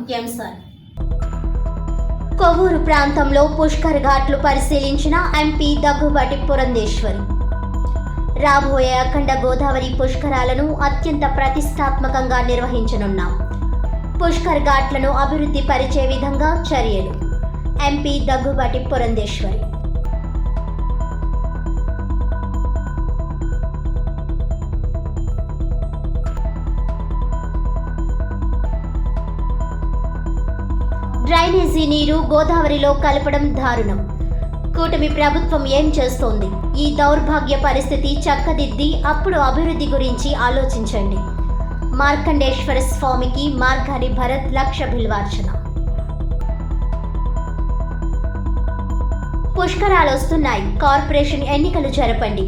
ముఖ్యాంశాలు. కొవ్వూరు ప్రాంతంలో పుష్కర్ ఘాట్లు పరిశీలించిన ఎంపీ దగ్గుబాటి పురంధేశ్వరి. రాబోయే అఖండ గోదావరి పుష్కరాలను అత్యంత ప్రతిష్టాత్మకంగా నిర్వహించనున్నాం. పుష్కర్ ఘాట్లను అభివృద్ధి పరిచే విధంగా చర్యలు. ఎంపీ దగ్గుబాటి పురంధేశ్వరి. డ్రైనేజీ నీరు గోదావరిలో కలపడం దారుణం. కూటమి ప్రభుత్వం ఏం చేస్తోంది? ఈ దౌర్భాగ్య పరిస్థితి చక్కదిద్ది అప్పుడు అభివృద్ధి గురించి ఆలోచించండి. మార్కండేశ్వర స్వామికి మార్గాని భరత్ లక్ష బిల్వార్చన. పుష్కరాలు వస్తున్నాయి. కార్పొరేషన్ ఎన్నికలు జరపండి.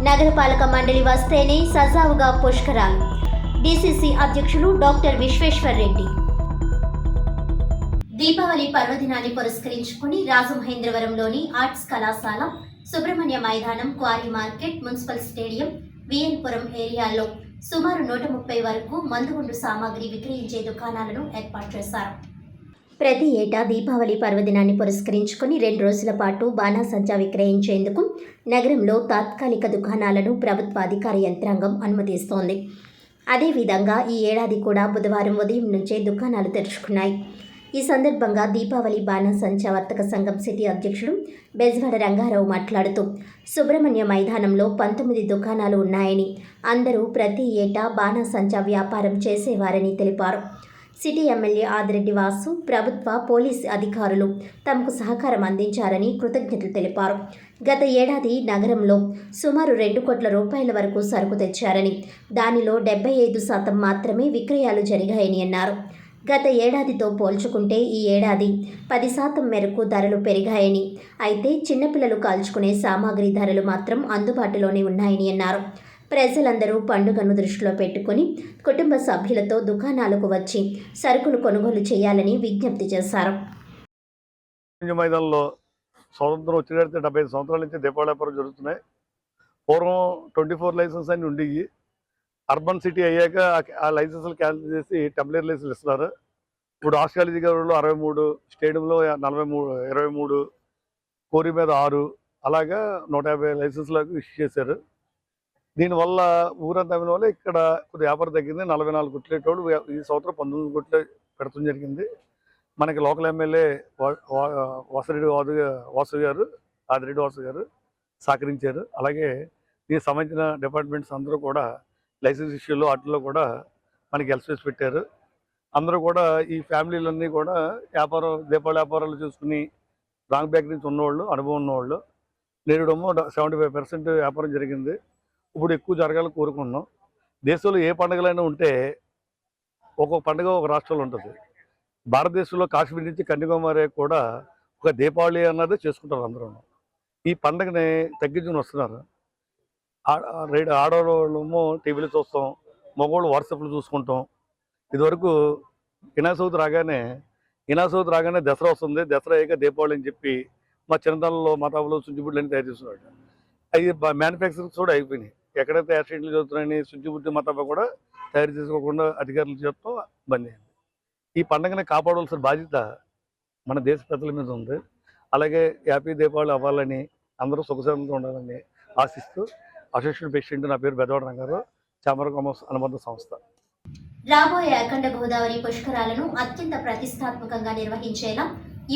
నగరపాలక మండలి వస్తేనే సజావుగా పుష్కరాలు. డీసీసీ అధ్యక్షులు డాక్టర్ విశ్వేశ్వర్ రెడ్డి. దీపావళి పర్వదినాన్ని పురస్కరించుకుని రాజమహేంద్రవరంలోని ఆర్ట్స్ కళాశాల, సుబ్రహ్మణ్య మైదానం, క్వారీ మార్కెట్, మున్సిపల్ స్టేడియం, విఎన్పురం ఏరియాల్లో సుమారు 130 వరకు మందుగుండు సామాగ్రి విక్రయించే దుకాణాలను ఏర్పాటు చేశారు. ప్రతి ఏటా దీపావళి పర్వదినాన్ని పురస్కరించుకుని 2 రోజుల పాటు బాణాసంచా విక్రయించేందుకు నగరంలో తాత్కాలిక దుకాణాలను ప్రభుత్వ అధికార యంత్రాంగం అనుమతిస్తోంది. అదేవిధంగా ఈ ఏడాది కూడా బుధవారం ఉదయం నుంచే దుకాణాలు తెరుచుకున్నాయి. ఈ సందర్భంగా దీపావళి బాణాసంచా వర్తక సంఘం సిటీ అధ్యక్షుడు బెజవాడ రంగారావు మాట్లాడుతూ, సుబ్రహ్మణ్య మైదానంలో 19 దుకాణాలు ఉన్నాయని, అందరూ ప్రతి ఏటా బాణాసంచా వ్యాపారం చేసేవారని తెలిపారు. సిటీ ఎమ్మెల్యే ఆదిరెడ్డి వాసు, ప్రభుత్వ పోలీసు అధికారులు తమకు సహకారం అందించారని కృతజ్ఞతలు తెలిపారు. గత ఏడాది నగరంలో సుమారు 2 కోట్ల రూపాయల వరకు సరుకు తెచ్చారని, దానిలో 75% మాత్రమే విక్రయాలు జరిగాయని అన్నారు. గత ఏడాదితో పోల్చుకుంటే ఈ ఏడాది 10% మేరకు ధరలు పెరిగాయని, అయితే చిన్నపిల్లలు కాల్చుకునే సామాగ్రి ధరలు మాత్రం అందుబాటులోనే ఉన్నాయని అన్నారు. ప్రజలందరూ పండుగను దృష్టిలో పెట్టుకుని కుటుంబ సభ్యులతో దుకాణాలకు వచ్చి సరుకులు కొనుగోలు చేయాలని విజ్ఞప్తి చేశారు. మైదానంలో స్వాతంత్రం వచ్చిన 75 సంవత్సరాల నుంచి దీపావళి వ్యాపారం జరుగుతున్నాయి. పూర్వం 24 లైసెన్స్ అని ఉండేవి. అర్బన్ సిటీ అయ్యాక ఆ లైసెన్సులు క్యాన్సిల్ చేసి టెంపరీ లైసెన్సులు ఇస్తున్నారు. ఇప్పుడు ఆస్ట్రాలజీ గారిలో 63, స్టేడియంలో 23, కోరి మీద 6, అలాగా 150 లైసెన్సులకు ఇష్యూ చేశారు. దీనివల్ల ఊరంతా అమ్మిన వల్ల ఇక్కడ కొద్ది వ్యాపారం తగ్గింది. 44 కొట్లేటోడు ఈ సంవత్సరం 19 కొట్లే పెడతాం జరిగింది. మనకి లోకల్ ఎమ్మెల్యే ఆదిరెడ్డి వాసు గారు సహకరించారు. అలాగే దీనికి సంబంధించిన డిపార్ట్మెంట్స్ అందరూ కూడా లైసెన్స్ ఇష్యూలో వాటిల్లో కూడా మనకి ఎల్స్పేస్ పెట్టారు. అందరూ కూడా ఈ ఫ్యామిలీలన్నీ కూడా దీపావళి వ్యాపారాలు చూసుకుని రాంగ్ బ్యాక్ నుంచి ఉన్నవాళ్ళు, అనుభవం ఉన్నవాళ్ళు. నేరుడేమో 75% వ్యాపారం జరిగింది. ఇప్పుడు ఎక్కువ జరగాలని కోరుకుంటున్నాం. దేశంలో ఏ పండుగలైనా ఉంటే ఒక్కొక్క పండుగ ఒక రాష్ట్రంలో ఉంటుంది. భారతదేశంలో కాశ్మీర్ నుంచి కన్యాకుమారి కూడా ఒక దీపావళి అన్నది చేసుకుంటారు అందరూ. ఈ పండుగని తగ్గించుకుని వస్తున్నారు. ఆడవాళ్ళేమో టీవీలో చూస్తాం, మగవాళ్ళు వాట్సాప్లో చూసుకుంటాం. ఇదివరకు వినాయక చవితి రాగానే దసరా వస్తుంది. దసరా అయ్యాక దీపావళి అని చెప్పి మా చిన్నతనంలో మతాబులు, సుంచిబుడ్లు అన్నీ తయారు చేస్తున్నాడు. అవి మ్యానుఫ్యాక్చరింగ్స్ కూడా అయిపోయినాయి. ఎక్కడైతే యాక్సిడెంట్లు జరుగుతున్నాయని సుంచిబుడ్డి మతాబా కూడా తయారు చేసుకోకుండా అధికారులు చేస్తాం బంద్ అయింది. ఈ పండుగని కాపాడవలసిన బాధ్యత మన దేశ ప్రజల మీద ఉంది. అలాగే హ్యాపీ దీపావళి అవ్వాలని, అందరూ సుఖశాంతంగా ఉండాలని ఆశిస్తూ అసోసియేషన్ ప్రెసిడెంట్, నా పేరు బెజవాడ రంగారావు, చామర కామర్స్ అనుబంధ సంస్థ. రాబోయే అఖండ గోదావరి పుష్కరాలను అత్యంత ప్రతిష్టాత్మకంగా నిర్వహించేలా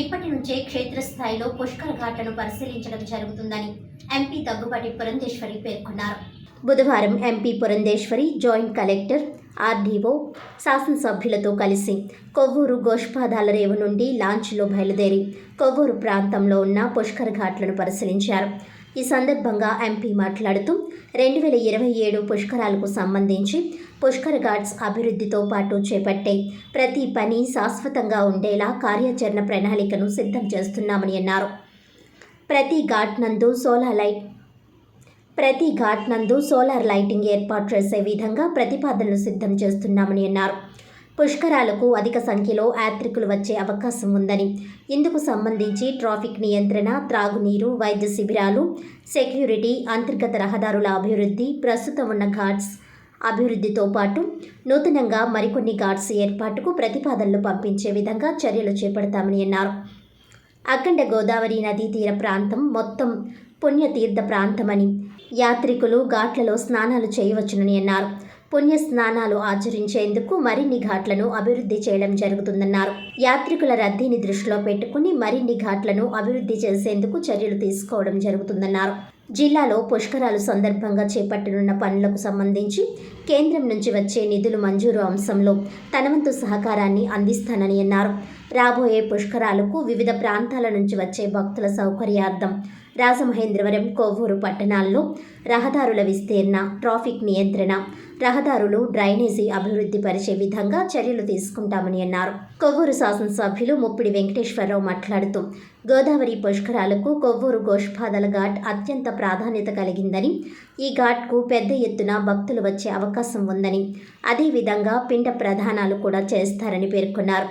ఇప్పటి నుంచే క్షేత్రస్థాయిలో పుష్కర ఘాట్లను పరిశీలించడం జరుగుతుందని ఎంపీ దగ్గుబాటి పురంధేశ్వరి పేర్కొన్నారు. బుధవారం MP Purandeswari joint collector, RDO, శాసనసభ్యులతో కలిసి కొవ్వూరు గోష్పాదాల రేవు నుండి లాంచ్లో బయలుదేరి కొవ్వూరు ప్రాంతంలో ఉన్న పుష్కర ఘాట్లను పరిశీలించారు. ఈ సందర్భంగా ఎంపీ మాట్లాడుతూ 2027 పుష్కరాలకు సంబంధించి పుష్కర ఘాట్స్ అభివృద్ధితో పాటు చేపట్టే ప్రతి పని శాశ్వతంగా ఉండేలా కార్యాచరణ ప్రణాళికను సిద్ధం చేస్తున్నామని అన్నారు. ప్రతి ఘాట్ నందు సోలార్ లైటింగ్ ఏర్పాటు చేసే విధంగా ప్రతిపాదనలు సిద్ధం చేస్తున్నామని అన్నారు. పుష్కరాలకు అధిక సంఖ్యలో యాత్రికులు వచ్చే అవకాశం ఉందని, ఇందుకు సంబంధించి ట్రాఫిక్ నియంత్రణ, త్రాగునీరు, వైద్య శిబిరాలు, సెక్యూరిటీ, అంతర్గత రహదారుల అభివృద్ధి, ప్రస్తుతం ఉన్న ఘాట్స్ అభివృద్ధితో పాటు నూతనంగా మరికొన్ని ఘాట్స్ ఏర్పాటుకు ప్రతిపాదనలు పంపించే విధంగా చర్యలు చేపడతామని అన్నారు. అఖండ గోదావరి నదీ తీర ప్రాంతం మొత్తం పుణ్యతీర్థ ప్రాంతమని, యాత్రికులు ఘాట్లలో స్నానాలు చేయవచ్చునని అన్నారు. పుణ్య స్నానాలు ఆచరించేందుకు మరిన్ని ఘాట్లను అభివృద్ధి చేయడం జరుగుతుందన్నారు. యాత్రికుల రద్దీని దృష్టిలో పెట్టుకుని మరిన్ని ఘాట్లను అభివృద్ధి చేసేందుకు చర్యలు తీసుకోవడం జరుగుతుందన్నారు. జిల్లాలో పుష్కరాలు సందర్భంగా చేపట్టనున్న పనులకు సంబంధించి కేంద్రం నుంచి వచ్చే నిధులు మంజూరు అంశంలో తన వంతు సహకారాన్ని అందిస్తానని అన్నారు. రాబోయే పుష్కరాలకు వివిధ ప్రాంతాల నుంచి వచ్చే భక్తుల సౌకర్యార్థం రాజమహేంద్రవరం, కొవ్వూరు పట్టణాల్లో రహదారుల విస్తీర్ణ, ట్రాఫిక్ నియంత్రణ, రహదారులు, డ్రైనేజీ అభివృద్ధి పరిచే విధంగా చర్యలు తీసుకుంటామని అన్నారు. కొవ్వూరు శాసనసభ్యులు ముప్పిడి వెంకటేశ్వరరావు మాట్లాడుతూ గోదావరి పుష్కరాలకు కొవ్వూరు గోష్పాదల ఘాట్ అత్యంత ప్రాధాన్యత కలిగిందని, ఈ ఘాట్కు పెద్ద ఎత్తున భక్తులు వచ్చే అవకాశం ఉందని, అదేవిధంగా పిండ ప్రదానాలు కూడా చేస్తారని పేర్కొన్నారు.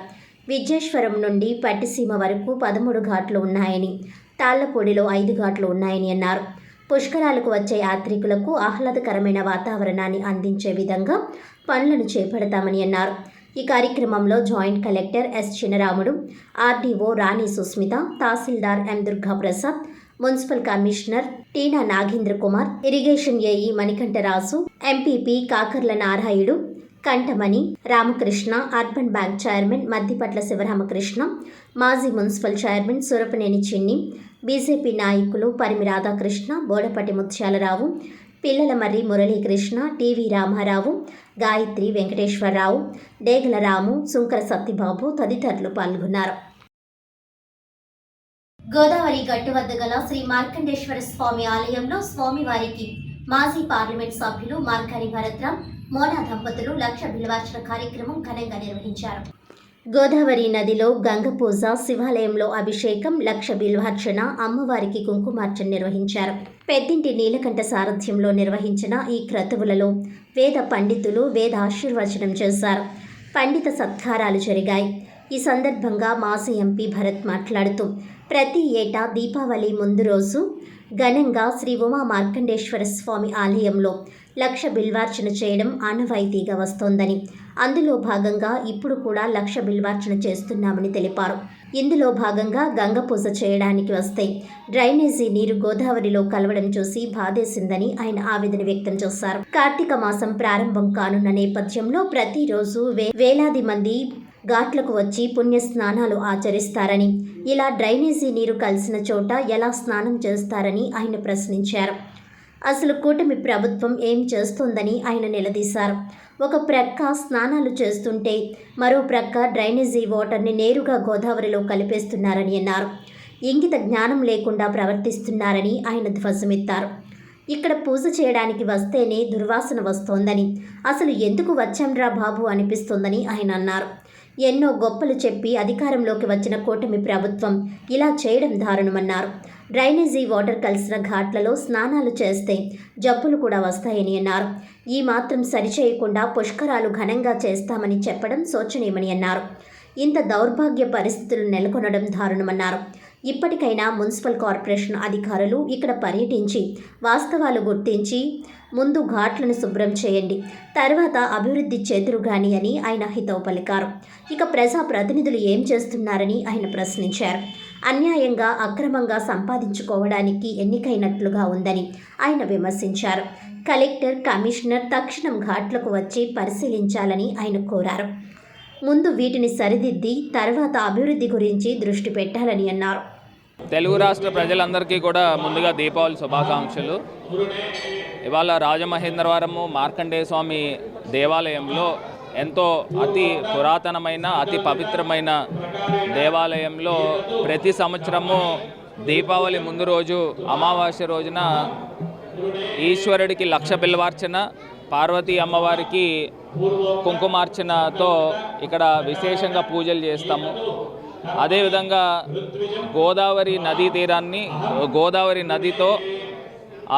విద్యేశ్వరం నుండి పట్టిసీమ వరకు 13 ఘాట్లు ఉన్నాయని, తాళ్లపూడిలో 5 ఘాట్లు ఉన్నాయని అన్నారు. పుష్కరాలకు వచ్చే యాత్రికులకు ఆహ్లాదకరమైన వాతావరణాన్ని అందించే విధంగా పనులను చేపడతామని అన్నారు. ఈ కార్యక్రమంలో joint collector S Chinaramudu, RDO Rani Susmitha, tahsildar M Durgaprasad, municipal commissioner Tina Nagendra Kumar, irrigation AE Manikantaraju, MPP Kakarla Narayudu, Kantamani Ramakrishna, urban bank chairman Maddipatla Sivaramakrishna, మాజీ municipal chairman Surapaneni Chinni, BJP నాయకులు పరిమి రాధాకృష్ణ, బోడపటి ముత్యాలరావు, పిల్లలమర్రి మురళీకృష్ణ, టీవీ రామారావు, గాయత్రి వెంకటేశ్వరరావు, డేగల రాము, సుంకర సత్యబాబు తదితరులు పాల్గొన్నారు. గోదావరి గట్టు వద్ద గల శ్రీ మార్కండేశ్వర స్వామి ఆలయంలో స్వామివారికి మాజీ పార్లమెంట్ సభ్యులు మార్గాని భరత్రాం, మోనా దంపతులు లక్ష బిల్వార్చన కార్యక్రమం ఘనంగా నిర్వహించారు. గోదావరి నదిలో గంగ పూజ, శివాలయంలో అభిషేకం, లక్ష బిల్వార్చన, అమ్మవారికి కుంకుమార్చన నిర్వహించారు. పెద్దింటి నీలకంఠ సారథ్యంలో నిర్వహించిన ఈ క్రతువులలో వేద పండితులు వేద ఆశీర్వచనం చేశారు. పండిత సత్కారాలు జరిగాయి. ఈ సందర్భంగా మాజీ ఎంపీ భరత్ మాట్లాడుతూ ప్రతి ఏటా దీపావళి ముందు రోజు ఘనంగా శ్రీ ఉమా మార్కండేశ్వర స్వామి ఆలయంలో లక్ష బిల్వార్చన చేయడం ఆనవాయితీగా వస్తోందని, అందులో భాగంగా ఇప్పుడు కూడా లక్ష బిల్వార్చన చేస్తున్నామని తెలిపారు. ఇందులో భాగంగా గంగ పూజ చేయడానికి వస్తే డ్రైనేజీ నీరు గోదావరిలో కలవడం చూసి బాధేసిందని ఆయన ఆవేదన వ్యక్తం చేశారు. కార్తీక మాసం ప్రారంభం కానున్న నేపథ్యంలో ప్రతిరోజు వేలాది మంది ఘాట్లకు వచ్చి పుణ్య స్నానాలు ఆచరిస్తారని, ఇలా డ్రైనేజీ నీరు కలిసిన చోట ఎలా స్నానం చేస్తారని ఆయన ప్రశ్నించారు. అసలు కూటమి ప్రభుత్వం ఏం చేస్తోందని ఆయన నిలదీశారు. ఒక ప్రక్క స్నానాలు చేస్తుంటే మరో ప్రక్క డ్రైనేజీ వాటర్ని నేరుగా గోదావరిలో కలిపేస్తున్నారని అన్నారు. ఇంగిత జ్ఞానం లేకుండా ప్రవర్తిస్తున్నారని ఆయన ధ్వజమెత్తారు. ఇక్కడ పూజ చేయడానికి వస్తేనే దుర్వాసన వస్తోందని, అసలు ఎందుకు వచ్చాండ్రా బాబు అనిపిస్తోందని ఆయన అన్నారు. ఎన్నో గొప్పలు చెప్పి అధికారంలోకి వచ్చిన కూటమి ప్రభుత్వం ఇలా చేయడం దారుణమన్నారు. డ్రైనేజీ వాటర్ కలిసిన ఘాట్లలో స్నానాలు చేస్తే జబ్బులు కూడా వస్తాయని అన్నారు. ఈ మాత్రం సరిచేయకుండా పుష్కరాలు ఘనంగా చేస్తామని చెప్పడం శోచనీయమని అన్నారు. ఇంత దౌర్భాగ్య పరిస్థితులు నెలకొనడం దారుణమన్నారు. ఇప్పటికైనా మున్సిపల్ కార్పొరేషన్ అధికారులు ఇక్కడ పర్యటించి వాస్తవాలు గుర్తించి ముందు ఘాట్లను శుభ్రం చేయండి, తర్వాత అభివృద్ధి చేదురుగాని అని ఆయన హితవు పలికారు. ఇక ప్రజా ప్రతినిధులు ఏం చేస్తున్నారని ఆయన ప్రశ్నించారు. అన్యాయంగా అక్రమంగా సంపాదించుకోవడానికి ఎన్నికైనట్లుగా ఉందని ఆయన విమర్శించారు. కలెక్టర్, కమిషనర్ తక్షణం ఘాట్లకు వచ్చి పరిశీలించాలని ఆయన కోరారు. ముందు వీటిని సరిదిద్ది తర్వాత అభివృద్ధి గురించి దృష్టి పెట్టాలని అన్నారు. తెలుగు రాష్ట్ర ప్రజలందరికీ కూడా ముందుగా దీపావళి శుభాకాంక్షలు. ఇవాళ రాజమహేంద్రవరము మార్కండేయ స్వామి దేవాలయంలో ఎంతో అతి పురాతనమైన అతి పవిత్రమైన దేవాలయంలో ప్రతి సంవత్సరము దీపావళి ముందు రోజు అమావాస్య రోజున ఈశ్వరుడికి లక్ష బిల్వార్చన, పార్వతీ అమ్మవారికి కుంకుమార్చనతో ఇక్కడ విశేషంగా పూజలు చేస్తాము. అదేవిధంగా గోదావరి నదీ తీరాన్ని గోదావరి నదితో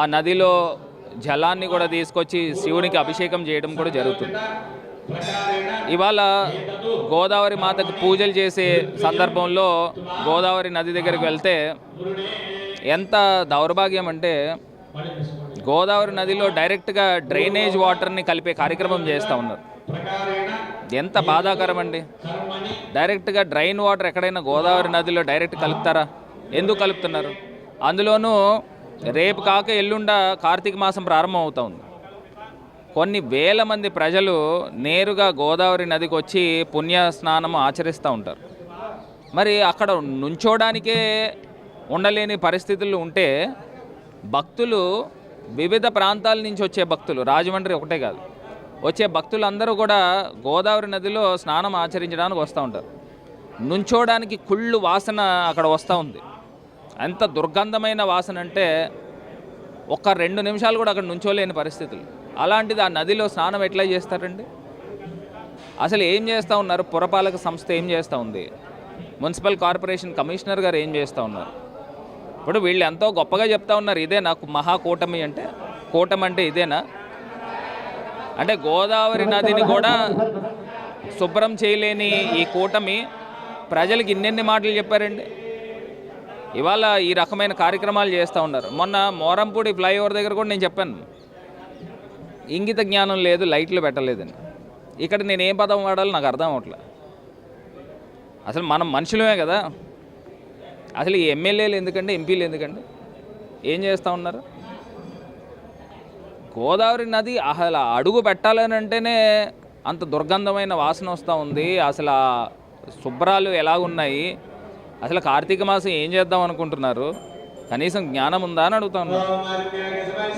ఆ నదిలో జలాన్ని కూడా తీసుకొచ్చి శివునికి అభిషేకం చేయడం కూడా జరుగుతుంది. ఇవాళ గోదావరి మాతకు పూజలు చేసే సందర్భంలో గోదావరి నది దగ్గరికి వెళ్తే ఎంత దౌర్భాగ్యం అంటే గోదావరి నదిలో డైరెక్ట్గా డ్రైనేజ్ వాటర్ని కలిపే కార్యక్రమం చేస్తూ ఉన్నారు. ఎంత బాధాకరం అండి. డైరెక్ట్గా డ్రైన్ వాటర్ ఎక్కడైనా గోదావరి నదిలో డైరెక్ట్ కలుపుతారా? ఎందుకు కలుపుతున్నారు? అందులోనూ రేపు కాక ఎల్లుండ కార్తీక మాసం ప్రారంభం అవుతా ఉంది. కొన్ని వేల మంది ప్రజలు నేరుగా గోదావరి నదికి వచ్చి పుణ్య స్నానం ఆచరిస్తూ ఉంటారు. మరి అక్కడ నుంచోడానికే ఉండలేని పరిస్థితులు ఉంటే భక్తులు, వివిధ ప్రాంతాల నుంచి వచ్చే భక్తులు, రాజమండ్రి ఒకటే కాదు, వచ్చే భక్తులందరూ కూడా గోదావరి నదిలో స్నానం ఆచరించడానికి వస్తూ ఉంటారు. నుంచోడానికి కుళ్ళు వాసన అక్కడ వస్తూ ఉంది. ఎంత దుర్గంధమైన వాసన అంటే ఒక్క 2 నిమిషాలు కూడా అక్కడ నుంచోలేని పరిస్థితులు. అలాంటిది ఆ నదిలో స్నానం ఎట్లా చేస్తారండి? అసలు ఏం చేస్తూ ఉన్నారు? పురపాలక సంస్థ ఏం చేస్తూ ఉంది? మున్సిపల్ కార్పొరేషన్ కమిషనర్ గారు ఏం చేస్తూ ఉన్నారు? ఇప్పుడు వీళ్ళు ఎంతో గొప్పగా చెప్తా ఉన్నారు, ఇదే నాకు మహాకూటమి అంటే. కూటమి అంటే ఇదేనా? అంటే గోదావరి నదిని కూడా శుభ్రం చేయలేని ఈ కూటమి ప్రజలకు ఇన్నెన్ని మాటలు చెప్పారండి. ఇవాళ ఈ రకమైన కార్యక్రమాలు చేస్తూ ఉన్నారు. మొన్న మోరంపూడి ఫ్లైఓవర్ దగ్గర కూడా నేను చెప్పాను, ఇంగిత జ్ఞానం లేదు, లైట్లు పెట్టలేదని. ఇక్కడ నేను ఏం పదం వాడాలో నాకు అర్థం అవట్లే. అసలు మనం మనుషులమే కదా. అసలు ఈ ఎమ్మెల్యేలు ఎందుకండి, ఎంపీలు ఎందుకండి, ఏం చేస్తూ ఉన్నారు? గోదావరి నది అసలు అడుగు పెట్టాలని అంటేనే అంత దుర్గంధమైన వాసన వస్తూ ఉంది. అసలు ఆ శుభ్రాలు ఎలాగున్నాయి? అసలు కార్తీక మాసం ఏం చేద్దాం అనుకుంటున్నారు? కనీసం జ్ఞానం ఉందా అని అడుగుతా ఉన్నాం.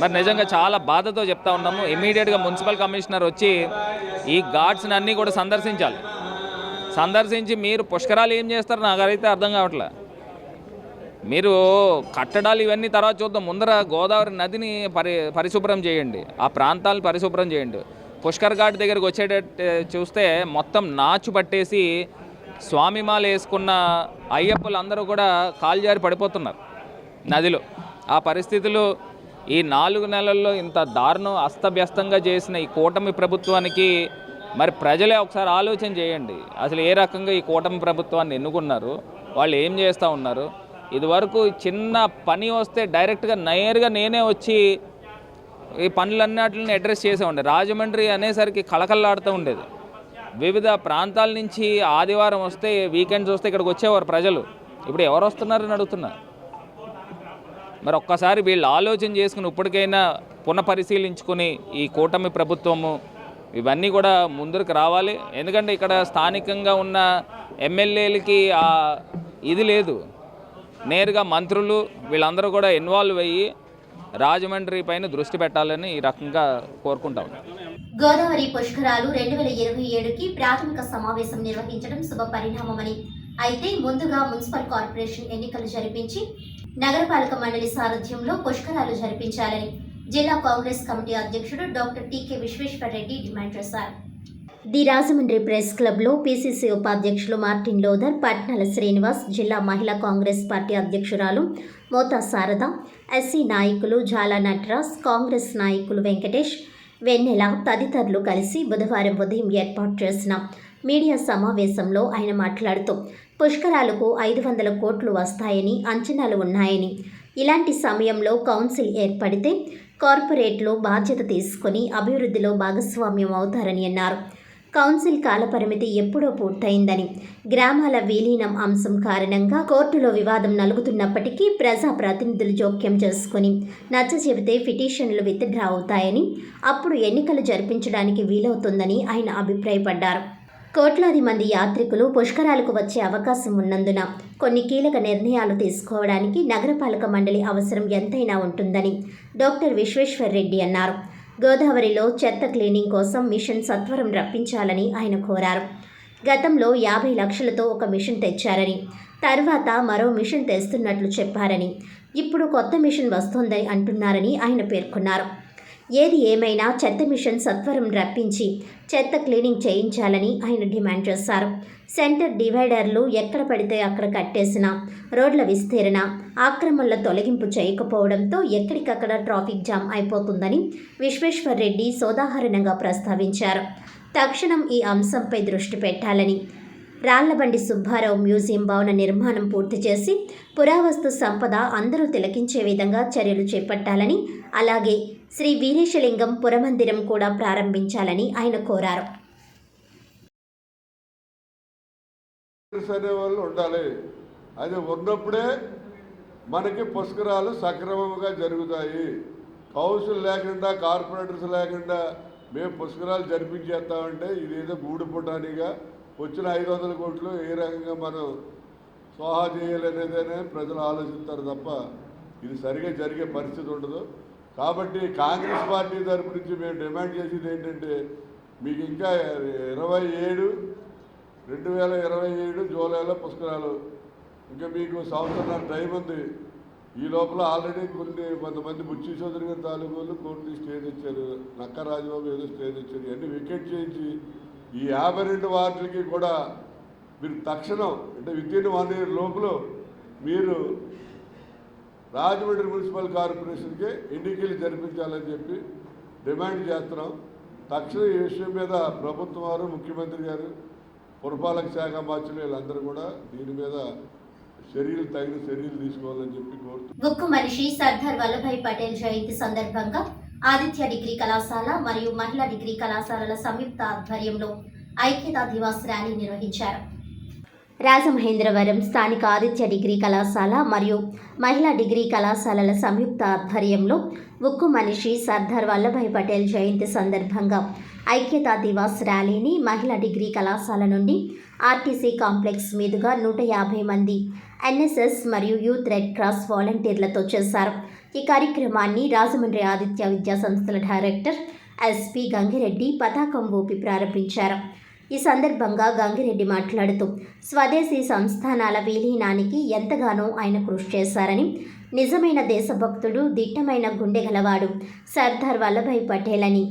మరి నిజంగా చాలా బాధతో చెప్తా ఉన్నాము. ఇమీడియట్గా మున్సిపల్ కమిషనర్ వచ్చి ఈ ఘాట్స్ని అన్నీ కూడా సందర్శించాలి. సందర్శించి మీరు పుష్కరాలు ఏం చేస్తారు నాకైతే అర్థం కావట్లే. మీరు కట్టడాలు ఇవన్నీ తర్వాత చూద్దాం, ముందర గోదావరి నదిని పరిశుభ్రం చేయండి, ఆ ప్రాంతాలను పరిశుభ్రం చేయండి. పుష్కర్ ఘాట్ దగ్గరికి వచ్చేటట్టు చూస్తే మొత్తం నాచు పట్టేసి స్వామిమాల వేసుకున్న అయ్యప్పలు అందరూ కూడా కాల్జారి పడిపోతున్నారు నదిలో. ఆ పరిస్థితులు ఈ 4 నెలల్లో ఇంత దారుణం అస్తవ్యస్తంగా చేసిన ఈ కూటమి ప్రభుత్వానికి మరి ప్రజలే ఒకసారి ఆలోచన చేయండి. అసలు ఏ రకంగా ఈ కూటమి ప్రభుత్వాన్ని ఎన్నుకున్నారు, వాళ్ళు ఏం చేస్తూ ఉన్నారు? ఇదివరకు చిన్న పని వస్తే డైరెక్ట్గా నేరుగా నేనే వచ్చి ఈ పనులన్నిటిని అడ్రస్ చేసేవాడిని. రాజమండ్రి అనేసరికి కళకళలాడుతూ ఉండేది. వివిధ ప్రాంతాల నుంచి ఆదివారం వస్తే, వీకెండ్స్ వస్తే ఇక్కడికి వచ్చేవారు ప్రజలు. ఇప్పుడు ఎవరు వస్తున్నారని అడుగుతున్నారు. మరి ఒక్కసారి వీళ్ళు ఆలోచన చేసుకుని ఇప్పటికైనా పునఃపరిశీలించుకుని ఈ కూటమి ప్రభుత్వము ఇవన్నీ కూడా ముందుకు రావాలి. ఎందుకంటే ఇక్కడ స్థానికంగా ఉన్న ఎమ్మెల్యేలకి ఇది లేదు. నేరుగా మంత్రులు వీళ్ళందరూ కూడా ఇన్వాల్వ్ అయ్యి రాజమండ్రి పైన దృష్టి పెట్టాలని ఈ రకంగా కోరుకుంటా ఉన్నాం. గోదావరి పుష్కరాలు 2027కి ప్రాథమిక సమావేశం నిర్వహించడం శుభ పరిణామమని, అయితే ముందుగా మున్సిపల్ కార్పొరేషన్ ఎన్నికలు జరిపించి నగరపాలక మండలి సారథ్యంలో పుష్కరాలు జరిపించాలని జిల్లా కాంగ్రెస్ కమిటీ అధ్యక్షుడు doctor TK Vishweshwar Reddy demand చేశారు. ది రాజమండ్రి ప్రెస్ క్లబ్లో పీసీసీ ఉపాధ్యక్షులు మార్టిన్ లోథర్, పట్నాల శ్రీనివాస్, జిల్లా మహిళా కాంగ్రెస్ పార్టీ అధ్యక్షురాలు మోతా శారద, ఎస్సీ నాయకులు జాలా నటరాజ్, కాంగ్రెస్ నాయకులు వెంకటేష్, వెన్నెల తదితరులు కలిసి బుధవారం ఉదయం ఏర్పాటు చేసిన మీడియా సమావేశంలో ఆయన మాట్లాడుతూ పుష్కరాలకు 500 కోట్లు వస్తాయని అంచనాలు ఉన్నాయని, ఇలాంటి సమయంలో కౌన్సిల్ ఏర్పడితే కార్పొరేట్లు బాధ్యత తీసుకుని అభివృద్ధిలో భాగస్వామ్యం అవుతారని అన్నారు. కౌన్సిల్ కాలపరిమితి ఎప్పుడో పూర్తయిందని, గ్రామాల విలీనం అంశం కారణంగా కోర్టులో వివాదం నలుగుతున్నప్పటికీ ప్రజా ప్రతినిధులు జోక్యం చేసుకుని నచ్చచెబితే పిటిషన్లు విత్డ్రా అవుతాయని, అప్పుడు ఎన్నికలు జరిపించడానికి వీలవుతుందని ఆయన అభిప్రాయపడ్డారు. కోట్లాది మంది యాత్రికులు పుష్కరాలకు వచ్చే అవకాశం ఉన్నందున కొన్ని కీలక నిర్ణయాలు తీసుకోవడానికి నగరపాలక మండలి అవసరం ఎంతైనా ఉంటుందని డాక్టర్ విశ్వేశ్వర్ రెడ్డి అన్నారు. గోదావరిలో చెత్త క్లీనింగ్ కోసం మిషన్ సత్వరం రప్పించాలని ఆయన కోరారు. గతంలో 50 లక్షలతో ఒక మిషన్ తెచ్చారని, తర్వాత మరో మిషన్ తెస్తున్నట్లు చెప్పారని, ఇప్పుడు కొత్త మిషన్ వస్తోందని అంటున్నారని ఆయన పేర్కొన్నారు. ఏది ఏమైనా చెత్త మిషన్ సత్వరం రప్పించి చెత్త క్లీనింగ్ చేయించాలని ఆయన డిమాండ్ చేశారు. సెంటర్ డివైడర్లు ఎక్కడ పడితే అక్కడ కట్టేసిన, రోడ్ల విస్తీరణ, ఆక్రమణల తొలగింపు చేయకపోవడంతో ఎక్కడికక్కడ ట్రాఫిక్ జామ్ అయిపోతుందని విశ్వేశ్వర్ రెడ్డి సోదాహరణంగా ప్రస్తావించారు. తక్షణం ఈ అంశంపై దృష్టి పెట్టాలని, రాళ్లబండి సుబ్బారావు మ్యూజియం భవన నిర్మాణం పూర్తి చేసి పురావస్తు సంపద అందరూ తిలకించే విధంగా చర్యలు చేపట్టాలని, అలాగే శ్రీ వీరేశలింగం పురమందిరం కూడా ప్రారంభించాలని ఆయన కోరారు. అనేవాళ్ళు ఉండాలి. అది ఉన్నప్పుడే మనకి పుష్కరాలు సక్రమంగా జరుగుతాయి. కౌన్సిల్ లేకుండా, కార్పొరేటర్స్ లేకుండా మేము పుష్కరాలు జరిపించేస్తామంటే ఇదేదో గూడుపుటానిగా వచ్చిన 500 కోట్లు ఏ రకంగా మనం సోహా చేయాలనేదనే ప్రజలు ఆలోచిస్తారు తప్ప ఇది సరిగా జరిగే పరిస్థితి ఉండదు. కాబట్టి కాంగ్రెస్ పార్టీ తరపు నుంచి మేము డిమాండ్ చేసేది ఏంటంటే, మీకు ఇంకా 2027 జూలైలో పుష్కరాలు, ఇంకా మీకు సంవత్సరం టైం ఉంది. ఈ లోపల ఆల్రెడీ కొంతమంది బుచ్చి చౌదరి గారి తాలూకులు కోర్టు స్టే తెచ్చారు, నక్క రాజబాబు ఏదో స్టే తెచ్చారు. ఇవన్నీ వికెట్ చేయించి ఈ 52 వార్డులకి కూడా మీరు తక్షణం అంటే వితిన్ 1 year లోపల మీరు రాజమండ్రి మున్సిపల్ కార్పొరేషన్కి ఎన్నికలు జరిపించాలని చెప్పి డిమాండ్ చేస్తున్నాం. తక్షణం ఈ విషయం మీద ప్రభుత్వం వారు, ముఖ్యమంత్రి గారు, పురపాలక శాఖ మంత్రులు వీళ్ళందరూ కూడా దీని మీద తగిన చర్యలు తీసుకోవాలని చెప్పి కోరుతున్నాం. ఉక్కు మనిషి సర్దార్ వల్లభాయ్ పటేల్ జయంతి సందర్భంగా ఆదిత్య డిగ్రీ కళాశాల మరియు మహిళా డిగ్రీ కళాశాలల సంయుక్త ఆధ్వర్యంలో ఐక్యతా దివాస్ ర్యాలీ నిర్వహించారు. రాజమహేంద్రవరం స్థానిక ఆదిత్య డిగ్రీ కళాశాల మరియు మహిళా డిగ్రీ కళాశాలల సంయుక్త ఆధ్వర్యంలో ఉక్కు మనిషి సర్దార్ వల్లభాయ్ పటేల్ జయంతి సందర్భంగా ఐక్యతా దివాస్ ర్యాలీని మహిళా డిగ్రీ కళాశాల నుండి ఆర్టీసీ కాంప్లెక్స్ మీదుగా 150 మంది ఎన్ఎస్ఎస్ మరియు యూత్ రెడ్ క్రాస్ వాలంటీర్లతో చేశారు. ఈ కార్యక్రమాన్ని రాజమండ్రి ఆదిత్య విద్యా సంస్థల డైరెక్టర్ ఎస్పీ గంగిరెడ్డి పతాకం ఊపి ప్రారంభించారు. ఈ సందర్భంగా గంగిరెడ్డి మాట్లాడుతూ స్వదేశీ సంస్థానాల విలీనానికి ఎంతగానో ఆయన కృషి చేశారని, నిజమైన దేశభక్తుడు, దిట్టమైన గుండె గలవాడు సర్దార్ వల్లభాయ్ పటేల్ అని,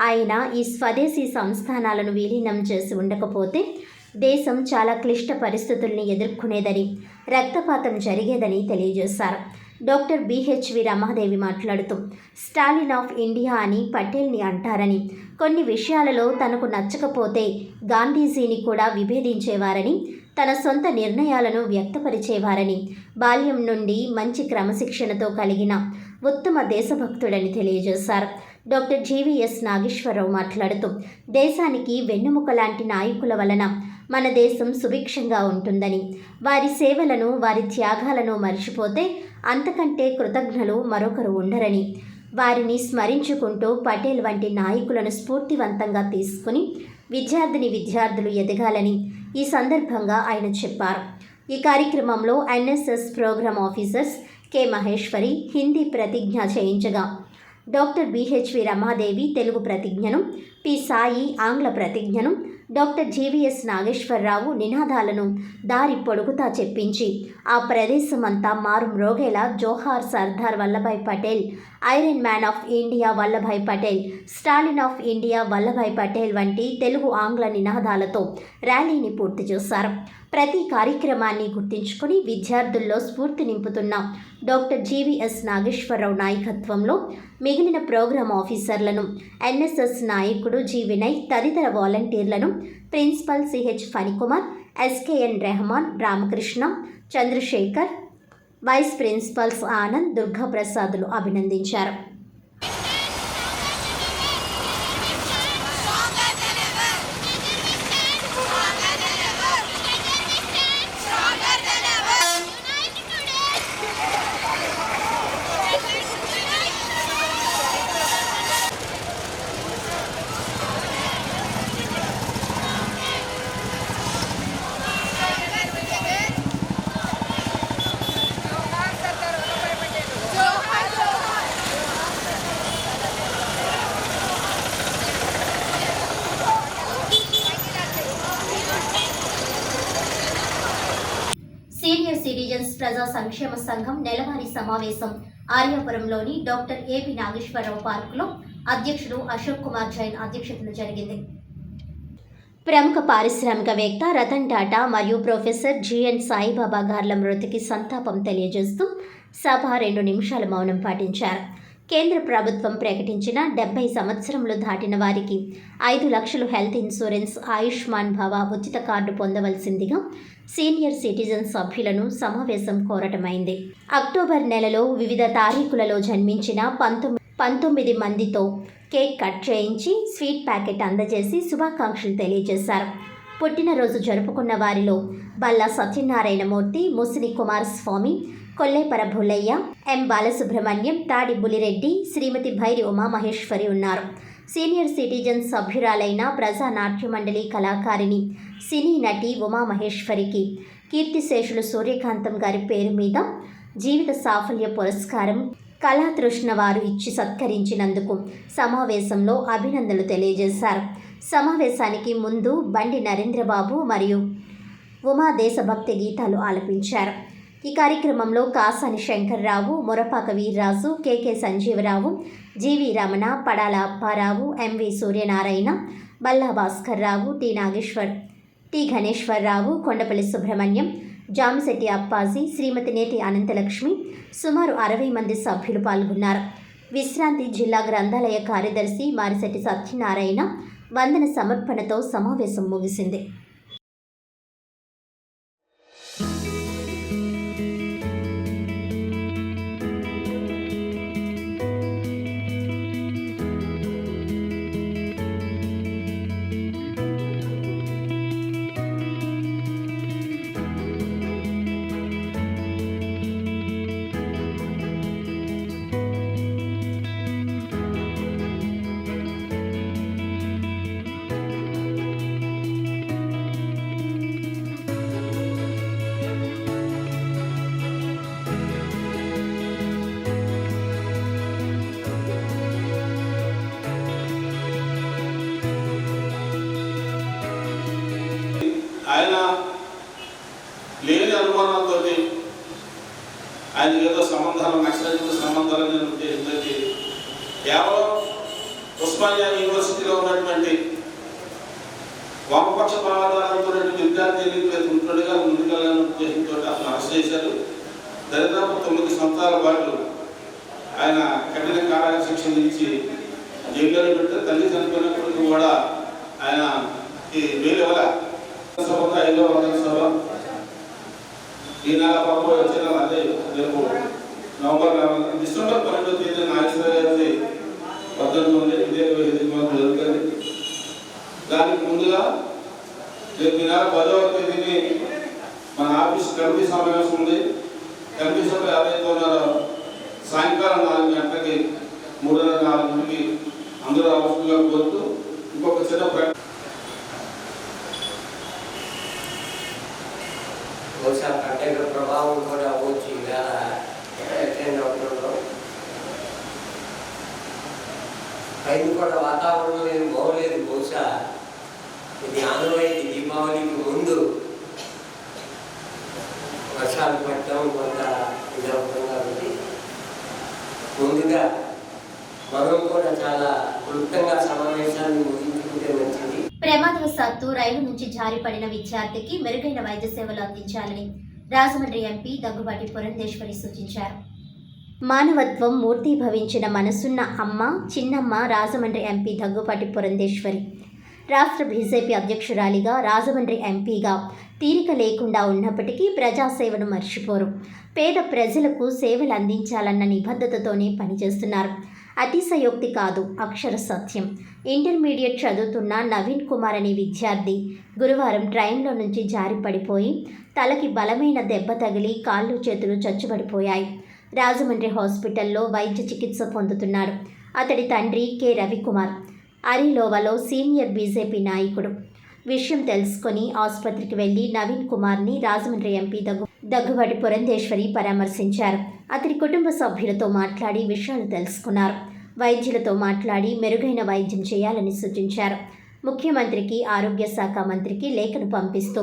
ఆయన ఈ స్వదేశీ సంస్థానాలను విలీనం చేసి ఉండకపోతే దేశం చాలా క్లిష్ట పరిస్థితుల్ని ఎదుర్కొనేదని, రక్తపాతం జరిగేదని తెలియజేశారు. డాక్టర్ బిహెచ్వి రమాదేవి మాట్లాడుతూ స్టాలిన్ ఆఫ్ ఇండియా అని పటేల్ని అంటారని, కొన్ని విషయాలలో తనకు నచ్చకపోతే గాంధీజీని కూడా విభేదించేవారని, తన సొంత నిర్ణయాలను వ్యక్తపరిచేవారని, బాల్యం నుండి మంచి క్రమశిక్షణతో కలిగిన ఉత్తమ దేశభక్తుడని తెలియజేశారు. డాక్టర్ జీవీఎస్ నాగేశ్వరరావు మాట్లాడుతూ దేశానికి వెన్నెముక లాంటి నాయకుల వలన మన దేశం సుభిక్షంగా ఉంటుందని, వారి సేవలను, వారి త్యాగాలను మర్చిపోతే అంతకంటే కృతజ్ఞులు మరొకరు ఉండరని, వారిని స్మరించుకుంటూ పటేల్ వంటి నాయకులను స్ఫూర్తివంతంగా తీసుకుని విద్యార్థులు ఎదగాలని ఈ సందర్భంగా ఆయన చెప్పారు. ఈ కార్యక్రమంలో NSS program officers K Maheswari Hindi ప్రతిజ్ఞ చేయించగా, డాక్టర్ బిహెచ్వి రమాదేవి తెలుగు ప్రతిజ్ఞను, పి సాయి ఆంగ్ల ప్రతిజ్ఞను, డాక్టర్ జీవీఎస్ నాగేశ్వరరావు నినాదాలను దారి పొడుగుతా చెప్పించి ఆ ప్రదేశమంతా మారుమ్రోగేలా జోహార్ Sardar Vallabhbhai Patel, iron man of India Vallabhbhai Patel, Stalin of India Vallabhbhai Patel వంటి తెలుగు ఆంగ్ల నినాదాలతో ర్యాలీని పూర్తి చేశారు. ప్రతి కార్యక్రమాన్ని గుర్తించుకుని విద్యార్థుల్లో స్ఫూర్తి నింపుతున్న డాక్టర్ జీవీఎస్ నాగేశ్వరరావు నాయకత్వంలో మిగిలిన ప్రోగ్రామ్ ఆఫీసర్లను, ఎన్ఎస్ఎస్ నాయకుడు జి వినయ్ తదితర వాలంటీర్లను principal CH Phanikumar, SKN Rahman, Ramakrishna, Chandrasekhar, vice principals Anand, దుర్గాప్రసాదులు అభినందించారు. సీనియర్ సిటిజన్స్ ప్రజా సంక్షేమ సంఘం నెలవారీ సమావేశం ఆర్యాపురంలోని డాక్టర్ ఏపీ నాగేశ్వరరావు పార్కులో అధ్యక్షుడు అశోక్ కుమార్ జైన్ అధ్యక్షతన జరిగింది. ప్రముఖ పారిశ్రామికవేత్త రతన్ టాటా మరియు ప్రొఫెసర్ జిఎన్ సాయిబాబా గార్ల మృతికి సంతాపం తెలియజేస్తూ సభ 2 నిమిషాల మౌనం పాటించారు. కేంద్ర ప్రభుత్వం ప్రకటించిన 70 సంవత్సరములు దాటిన వారికి 5 లక్షలు హెల్త్ ఇన్సూరెన్స్ ఆయుష్మాన్ భవ ఉచిత కార్డు పొందవలసిందిగా సీనియర్ సిటిజన్ సభ్యులను సమావేశం కోరటమైంది. అక్టోబర్ నెలలో వివిధ తారీఖులలో జన్మించిన 19 మందితో కేక్ కట్ చేయించి స్వీట్ ప్యాకెట్ అందజేసి శుభాకాంక్షలు తెలియజేశారు. పుట్టినరోజు జరుపుకున్న వారిలో బల్లా సత్యనారాయణమూర్తి, ముసిని కుమారస్వామి, కొల్లేపర భుల్లయ్య, ఎం బాలసుబ్రహ్మణ్యం, తాడి బులిరెడ్డి, శ్రీమతి భైరి ఉమామహేశ్వరి ఉన్నారు. సీనియర్ సిటిజన్ సభ్యురాలైన ప్రజా నాట్య మండలి కళాకారిణి సినీ నటి ఉమామహేశ్వరికి కీర్తిశేషులు సూర్యకాంతం గారి పేరు మీద జీవిత సాఫల్య పురస్కారం కళాతృష్ణ వారు ఇచ్చి సత్కరించినందుకు సమావేశంలో అభినందనలు తెలియజేశారు. సమావేశానికి ముందు బండి నరేంద్రబాబు మరియు ఉమా దేశభక్తి గీతాలు ఆలపించారు. ఈ కార్యక్రమంలో కాసాని శంకర్రావు, మొరపాక వీర్రాజు, కెకే సంజీవరావు, జీవి రమణ, పడాల అప్పారావు, ఎంవి సూర్యనారాయణ, బల్లా భాస్కర్రావు, టి గణేశ్వరరావు, కొండపల్లి సుబ్రహ్మణ్యం, జామిశెట్టి అప్పాజీ, శ్రీమతి నేతి అనంతలక్ష్మి, సుమారు 60 మంది సభ్యులు పాల్గొన్నారు. విశ్రాంతి జిల్లా గ్రంథాలయ కార్యదర్శి మారిశెట్టి సత్యనారాయణ వందన సమర్పణతో సమావేశం ముగిసింది. ఆయన లేని అనుమానాలతో ఆయన ఏదో సంబంధాలు నక్సలైట్ల సంబంధాలని ఉద్దేశించి కేవలం ఉస్మానియా యూనివర్సిటీలో ఉన్నటువంటి వామపక్ష ప్రమాదాలతో విద్యార్థులు ఉంటుండగా ముందుకెళ్ళాలని ఉద్దేశంతో అతను అరెస్ట్ చేశారు. దరిదాపు 9 సంవత్సరాల పాటు ఆయన కఠిన కారాగార శిక్ష ఇచ్చి జైల్లో పెట్టారు. తల్లి చనిపోయినప్పటికీ కూడా ఆయన బెయిల్ ఇవ్వాల సభ 5వ వందన సభ ఈ నెల వచ్చిన అదే రేపు డిసెంబర్ 12వ తేదీ నాగేశ్వర గారి వర్ధంతి ఉంది. ఇదే జరుగుతుంది. దానికి ముందుగా రేపు ఈ నెల 10వ తేదీని మన ఆఫీస్ కమిటీ సమావేశం ఉంది. కమిటీ సభ ఎవరైతే ఉన్నారో సాయంకాలం 4 గంటలకి 3:30 అందరూ అవసరంగా కోరుతూ ఇంకొక చిన్న బహుశా పండుగ ప్రభావం కూడా అవ్వచ్చు. ఇవాళ అటెండ్ అవుతుండడం పైన కూడా వాతావరణం లేదు, బాగోలేదు. బహుశా ఇది ఆంధ్రవైద్య దీపావళికి ముందు వర్షాలు పడటం కొంత ఇది అవుతుంది. కాబట్టి ముందుగా మనం కూడా చాలా క్లుప్తంగా సమావేశాన్ని ముగించుకుంటే మంచిది. ప్రమాదవశాత్తు రైలు నుంచి జారిపడిన విద్యార్థికి మెరుగైన వైద్య సేవలు అందించాలని రాజమండ్రి ఎంపీ దగ్గుబాటి పురంధేశ్వరి సూచించారు. మానవత్వం మూర్తీభవించిన మనసున్న అమ్మ చిన్నమ్మ రాజమండ్రి ఎంపీ దగ్గుబాటి పురంధేశ్వరి. రాష్ట్ర బీజేపీ అధ్యక్షురాలిగా, రాజమండ్రి ఎంపీగా తీరిక లేకుండా ఉన్నప్పటికీ ప్రజాసేవను మర్చిపోరు. పేద ప్రజలకు సేవలు అందించాలన్న నిబద్ధతతోనే పనిచేస్తున్నారు. అతిశయోక్తి కాదు, అక్షర సత్యం. ఇంటర్మీడియట్ చదువుతున్న నవీన్ కుమార్ అనే విద్యార్థి గురువారం ట్రైన్లో నుంచి జారి పడిపోయి తలకి బలమైన దెబ్బ తగిలి కాళ్ళు చేతులు చచ్చుబడిపోయాయి. రాజమండ్రి హాస్పిటల్లో వైద్య చికిత్స పొందుతున్నాడు. అతడి తండ్రి కె రవికుమార్ అరిలోవలో సీనియర్ బీజేపీ నాయకుడు. విషయం తెలుసుకొని ఆసుపత్రికి వెళ్లి నవీన్ కుమార్ని రాజమండ్రి ఎంపీ దగ్గుబాటి పురంధేశ్వరి పరామర్శించారు. అతడి కుటుంబ సభ్యులతో మాట్లాడి విషయాలు తెలుసుకున్నారు. వైద్యులతో మాట్లాడి మెరుగైన వైద్యం చేయాలని సూచించారు. ముఖ్యమంత్రికి, ఆరోగ్య శాఖ మంత్రికి లేఖను పంపిస్తూ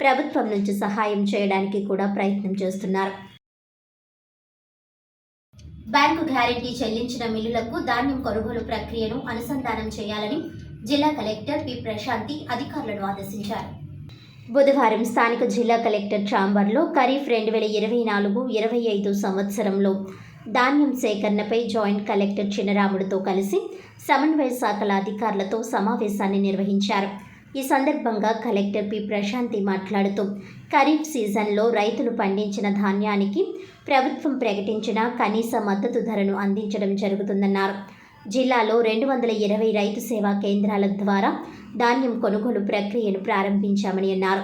ప్రభుత్వం నుంచి సహాయం చేయడానికి కూడా ప్రయత్నం చేస్తున్నారు. బ్యాంకు గ్యారెంటీ చెల్లించిన మిల్లులకు ధాన్యం కొనుగోలు ప్రక్రియను అనుసంధానం చేయాలని జిల్లా కలెక్టర్ పి ప్రశాంతి అధికారులను ఆదేశించారు. బుధవారం స్థానిక జిల్లా కలెక్టర్ ఛాంబర్లో ఖరీఫ్ 2024-25 సంవత్సరంలో ధాన్యం సేకరణపై జాయింట్ కలెక్టర్ చినరాముడుతో కలిసి సమన్వయ శాఖల అధికారులతో సమావేశాన్ని నిర్వహించారు. ఈ సందర్భంగా కలెక్టర్ పి ప్రశాంతి మాట్లాడుతూ ఖరీఫ్ సీజన్లో రైతులు పండించిన ధాన్యానికి ప్రభుత్వం ప్రకటించిన కనీస మద్దతు ధరను అందించడం జరుగుతుందన్నారు. జిల్లాలో 220 రైతు సేవా కేంద్రాల ద్వారా ధాన్యం కొనుగోలు ప్రక్రియను ప్రారంభించామని అన్నారు.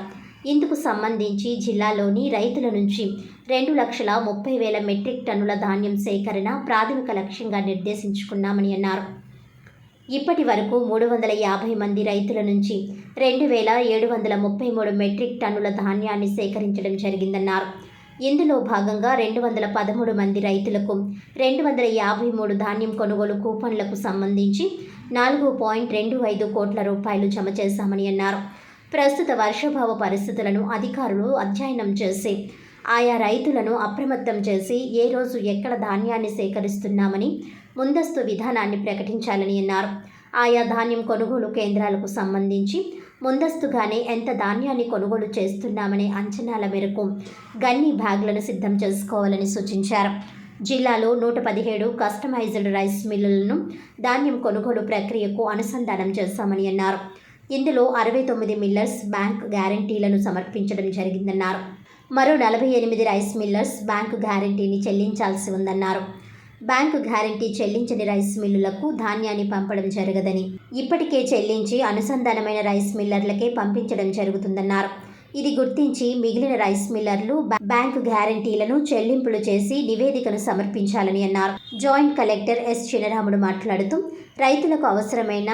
ఇందుకు సంబంధించి జిల్లాలోని రైతుల నుంచి 2,30,000 మెట్రిక్ టన్నుల ధాన్యం సేకరణ ప్రాథమిక లక్ష్యంగా నిర్దేశించుకున్నామని అన్నారు. ఇప్పటి వరకు 350 మంది రైతుల నుంచి 2,733 మెట్రిక్ టన్నుల ధాన్యాన్ని సేకరించడం జరిగిందన్నారు. ఇందులో భాగంగా 213 మంది రైతులకు 253 ధాన్యం కొనుగోలు కూపన్లకు సంబంధించి 4.25 కోట్ల రూపాయలు జమ చేశామని అన్నారు. ప్రస్తుత వర్షాభావ పరిస్థితులను అధికారులు అధ్యయనం చేసి ఆయా రైతులను అప్రమత్తం చేసి ఏ రోజు ఎక్కడ ధాన్యాన్ని సేకరిస్తున్నామని ముందస్తు విధానాన్ని ప్రకటించాలని అన్నారు. ఆయా ధాన్యం కొనుగోలు కేంద్రాలకు సంబంధించి ముందస్తుగానే ఎంత ధాన్యాన్ని కొనుగోలు చేస్తున్నామనే అంచనాల మేరకు గన్ని బ్యాగులను సిద్ధం చేసుకోవాలని సూచించారు. జిల్లాలో 117 కస్టమైజ్డ్ రైస్ మిల్లులను ధాన్యం కొనుగోలు ప్రక్రియకు అనుసంధానం చేశామని అన్నారు. ఇందులో 69 మిల్లర్స్ బ్యాంక్ గ్యారంటీలను సమర్పించడం జరిగిందన్నారు. మరో 48 రైస్ మిల్లర్స్ బ్యాంకు గ్యారంటీని చెల్లించాల్సి ఉందన్నారు. బ్యాంకు గ్యారంటీ చెల్లించని రైస్ మిల్లులకు ధాన్యాన్ని పంపడం జరగదని, ఇప్పటికే చెల్లించి అనుసంధానమైన రైస్ మిల్లర్లకే పంపించడం జరుగుతుందన్నారు. ఇది గుర్తించి మిగిలిన రైస్ మిల్లర్లు బ్యాంకు గ్యారంటీలను చెల్లింపులు చేసి నివేదికను సమర్పించాలని అన్నారు. జాయింట్ కలెక్టర్ ఎస్ చినరాముడు మాట్లాడుతూ రైతులకు అవసరమైన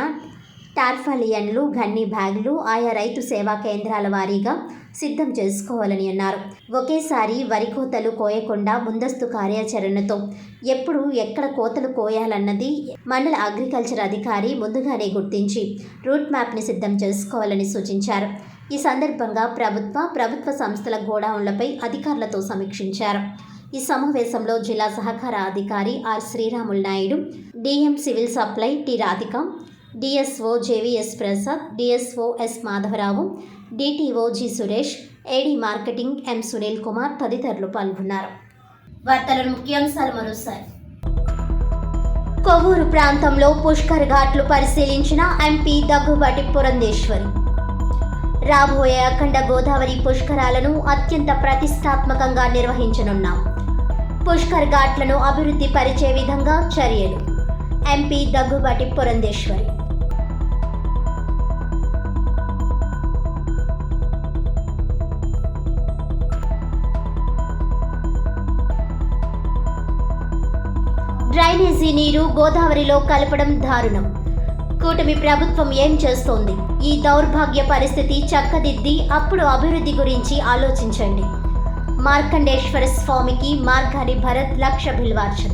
టార్పాలియన్లు, గన్ని బ్యాగులు ఆయా రైతు సేవా కేంద్రాల వారీగా సిద్ధం చేసుకోవాలని అన్నారు. ఒకేసారి వరి కోతలు కోయకుండా ముందస్తు కార్యాచరణతో ఎప్పుడు ఎక్కడ కోతలు కోయాలన్నది మండల అగ్రికల్చర్ అధికారి ముందుగానే గుర్తించి రూట్ మ్యాప్ని సిద్ధం చేసుకోవాలని సూచించారు. ఈ సందర్భంగా ప్రభుత్వ సంస్థల గోడౌన్లపై అధికారులతో సమీక్షించారు. ఈ సమావేశంలో జిల్లా సహకార అధికారి R Sriramulu Naidu, DM civil supply T Radhika, DSO JVS Prasad, DSO S Madhavarao, DTO G Suresh, AD marketing M Sunil Kumar తదితరులు పాల్గొన్నారు. వార్తలను ముఖ్యాంశాలు మరోసారి. కొవ్వూరు ప్రాంతంలో పుష్కర్ ఘాట్లు పరిశీలించిన ఎంపీ దగ్గుబాటి పురంధేశ్వరి. రాబోయే అఖండ గోదావరి పుష్కరాలను అత్యంత ప్రతిష్టాత్మకంగా నిర్వహించనున్నాం. పుష్కర్ ఘాట్లను అభివృద్ధి పరిచే విధంగా చర్యలు. ఎంపీ దగ్గుబాటి పురంధేశ్వరి. డ్రైనేజీ నీరు గోదావరిలో కలపడం దారుణం. కూటమి ప్రభుత్వం ఏం చేస్తోంది? ఈ దౌర్భాగ్య పరిస్థితి చక్కదిద్ది అప్పుడు అభివృద్ధి గురించి ఆలోచించండి. మార్కండేశ్వర స్వామికి మార్గాని భరత్ లక్ష బిల్వార్చన.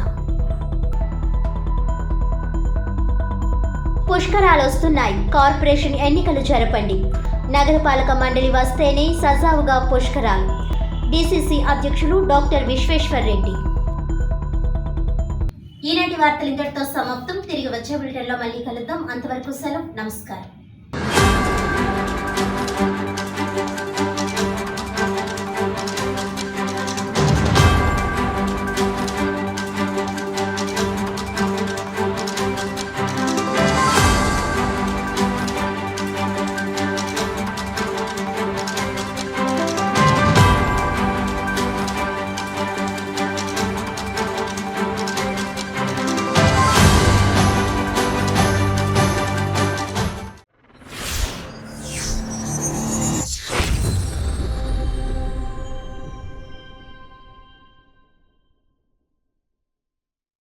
పుష్కరాలు వస్తున్నాయి, కార్పొరేషన్ ఎన్నికలు జరపండి. నగరపాలక మండలి వస్తేనే సజావుగా పుష్కరాలు. డిసిసి అధ్యక్షులు డాక్టర్ విశ్వేశ్వర్ రెడ్డి. ఈనాటి వార్తలు ఇంతటితో సమాప్తం. తిరిగి వచ్చే బులెటిన్లో మళ్ళీ కలుద్దాం. అంతవరకు సెలవు. నమస్కారం.